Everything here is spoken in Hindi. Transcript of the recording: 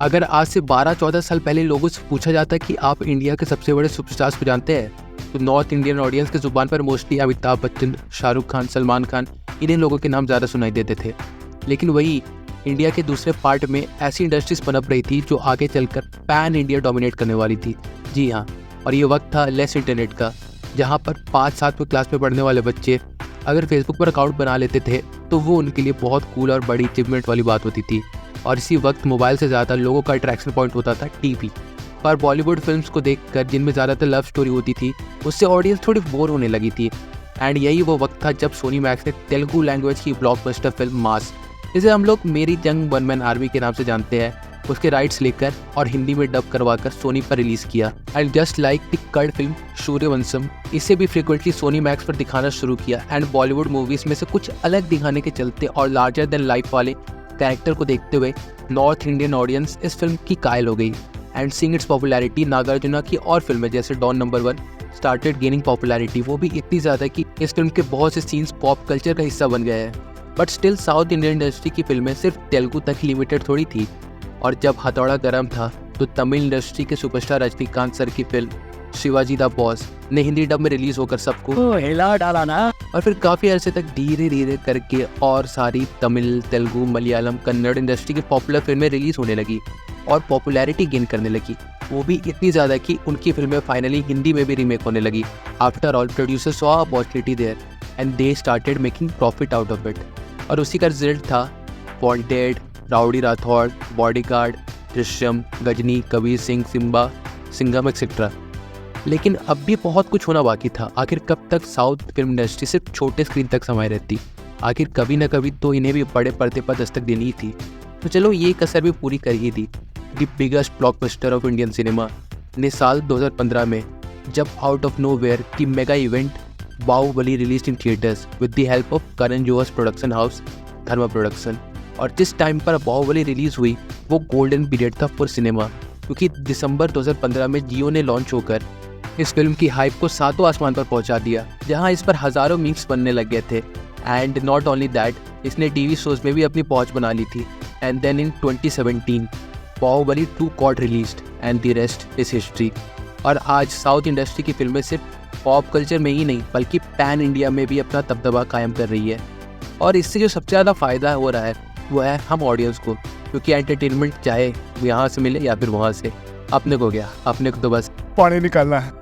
अगर आज से 12-14 साल पहले लोगों से पूछा जाता कि आप इंडिया के सबसे बड़े सुपरस्टार्स को जानते हैं, तो नॉर्थ इंडियन ऑडियंस के ज़ुबान पर मोस्टली अमिताभ बच्चन, शाहरुख खान, सलमान खान, इन्हीं लोगों के नाम ज़्यादा सुनाई देते थे। लेकिन वही इंडिया के दूसरे पार्ट में ऐसी इंडस्ट्रीज पनप रही थी जो आगे चलकर पैन इंडिया डोमिनेट करने वाली थी। जी हाँ, और ये वक्त था लेस इंटरनेट का, जहाँ पर 5-7वीं क्लास में पढ़ने वाले बच्चे अगर फेसबुक पर अकाउंट बना लेते थे तो वो उनके लिए बहुत कूल और बड़ी अचीवमेंट वाली बात होती थी। और इसी वक्त मोबाइल से ज़्यादा लोगों का अट्रैक्शन पॉइंट होता था टीवी पर। बॉलीवुड फिल्म्स को देखकर जिनमें ज़्यादातर लव स्टोरी होती थी, उससे ऑडियंस थोड़ी बोर होने लगी थी। एंड यही वो वक्त था जब सोनी मैक्स ने तेलुगु लैंग्वेज की ब्लॉकबस्टर फिल्म मास, जिसे हम लोग मेरी जंग वन मैन आर्मी के नाम से जानते हैं, उसके राइट्स लेकर और हिंदी में डब करवाकर सोनी पर रिलीज़ किया। And just like the cult film Sooryavansham, इसे भी फ्रिक्वेंटली सोनी मैक्स पर दिखाना शुरू किया। एंड बॉलीवुड मूवीज़ में से कुछ अलग दिखाने के चलते और लार्जर देन लाइफ वाले कैरेक्टर को देखते हुए नॉर्थ इंडियन ऑडियंस इस फिल्म की कायल हो गई। And seeing its popularity, Nagarjuna की और फिल्में जैसे Don number 1 started gaining popularity, वो भी इतनी ज़्यादा कि इस फिल्म के बहुत से सीन्स पॉप कल्चर का हिस्सा बन गए हैं। But still south Indian industry की फिल्में सिर्फ तेलुगु तक ही लिमिटेड थोड़ी थी। और जब हथौड़ा गर्म था तो तमिल इंडस्ट्री के सुपरस्टार रजनीकांत सर की फिल्म शिवाजी द बॉस ने हिंदी डब में रिलीज होकर सबको हिला डाला ना। और फिर काफ़ी अरसे तक धीरे धीरे करके और सारी तमिल, तेलुगु, मलयालम, कन्नड़ इंडस्ट्री की पॉपुलर फिल्में रिलीज होने लगी और पॉपुलैरिटी गेन करने लगी। वो भी इतनी ज़्यादा कि उनकी फिल्में फाइनली हिंदी में भी रीमेक होने लगी। After all producer saw opportunity there and they started making profit out of it. और उसी का रिजल्ट था Wanted, Rowdy Rathore, Bodyguard, Drishyam, Ghajini, Kabir Singh, Simmba, Singham etcetera. लेकिन अब भी बहुत कुछ होना बाकी था। आखिर कब तक साउथ फिल्म इंडस्ट्री सिर्फ छोटे स्क्रीन तक समाये रहती? आखिर कभी ना कभी तो इन्हें भी बड़े पर्दे पर दस्तक देनी ही थी। तो चलो ये कसर भी पूरी कर ही दी। The biggest blockbuster of Indian cinema ने साल 2015 में जब आउट ऑफ नोवेयर की mega event Baahubali release in theatres with the help of Karan Johar's production house Dharma production. और जिस टाइम पर बाहुबली रिलीज हुई वो गोल्डन पीरियड था फॉर सिनेमा, क्योंकि दिसंबर 2015 में जियो ने लॉन्च होकर इस फिल्म की हाइप को सातों आसमान पर पहुंचा दिया, जहां इस पर हज़ारों मीम्स बनने लग गए थे। एंड नॉट ओनली दैट, इसने टीवी शोज में भी अपनी पहुंच बना ली थी। And then in 2017 Baahubali 2 got released and the rest is history. और आज साउथ इंडस्ट्री की फिल्में सिर्फ पॉप कल्चर में ही नहीं बल्कि पैन इंडिया में भी अपना दबदबा कायम कर रही है। और इससे जो सबसे ज़्यादा फ़ायदा हो रहा है वो है हम ऑडियंस को, क्योंकि एंटरटेनमेंट चाहे वो यहाँ से मिले या फिर वहाँ से, अपने को क्या, अपने को तो बस पानी निकालना है।